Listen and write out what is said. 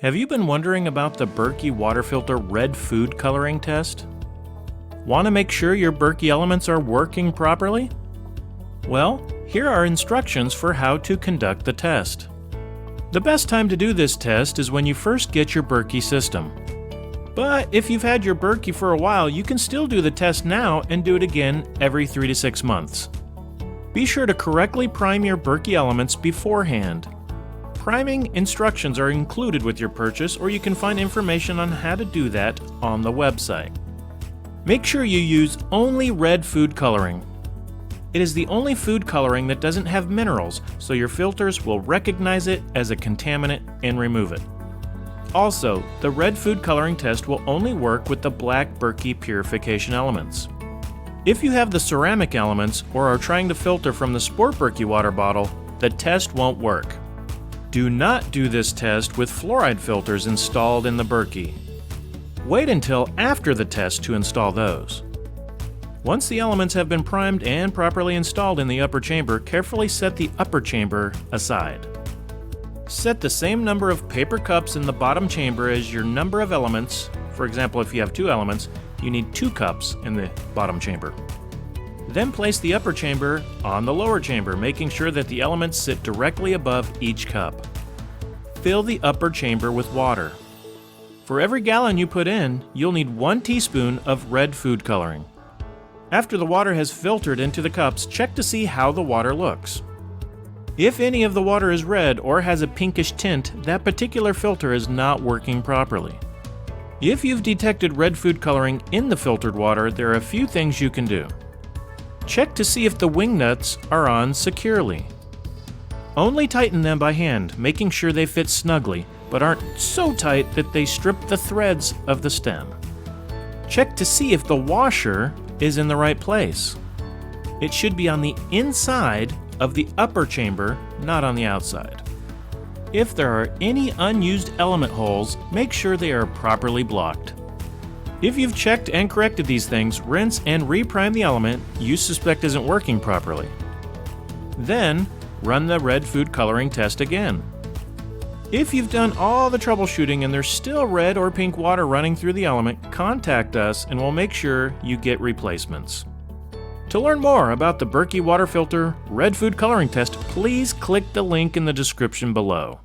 Have you been wondering about the Berkey Water Filter red food coloring test? Want to make sure your Berkey elements are working properly? Well, here are instructions for how to conduct the test. The best time to do this test is when you first get your Berkey system. But if you've had your Berkey for a while, you can still do the test now and do it again every 3 to 6 months. Be sure to correctly prime your Berkey elements beforehand. Priming instructions are included with your purchase, or you can find information on how to do that on the website. Make sure you use only red food coloring. It is the only food coloring that doesn't have minerals, so your filters will recognize it as a contaminant and remove it. Also, the red food coloring test will only work with the black Berkey purification elements. If you have the ceramic elements or are trying to filter from the Sport Berkey water bottle, the test won't work. Do not do this test with fluoride filters installed in the Berkey. Wait until after the test to install those. Once the elements have been primed and properly installed in the upper chamber, carefully set the upper chamber aside. Set the same number of paper cups in the bottom chamber as your number of elements. For example, if you have 2 elements, you need 2 cups in the bottom chamber. Then place the upper chamber on the lower chamber, making sure that the elements sit directly above each cup. Fill the upper chamber with water. For every gallon you put in, you'll need 1 teaspoon of red food coloring. After the water has filtered into the cups, check to see how the water looks. If any of the water is red or has a pinkish tint, that particular filter is not working properly. If you've detected red food coloring in the filtered water, there are a few things you can do. Check to see if the wing nuts are on securely. Only tighten them by hand, making sure they fit snugly, but aren't so tight that they strip the threads of the stem. Check to see if the washer is in the right place. It should be on the inside of the upper chamber, not on the outside. If there are any unused element holes, make sure they are properly blocked. If you've checked and corrected these things, rinse and reprime the element you suspect isn't working properly. Then, run the red food coloring test again. If you've done all the troubleshooting and there's still red or pink water running through the element, contact us and we'll make sure you get replacements. To learn more about the Berkey Water Filter red food coloring test, please click the link in the description below.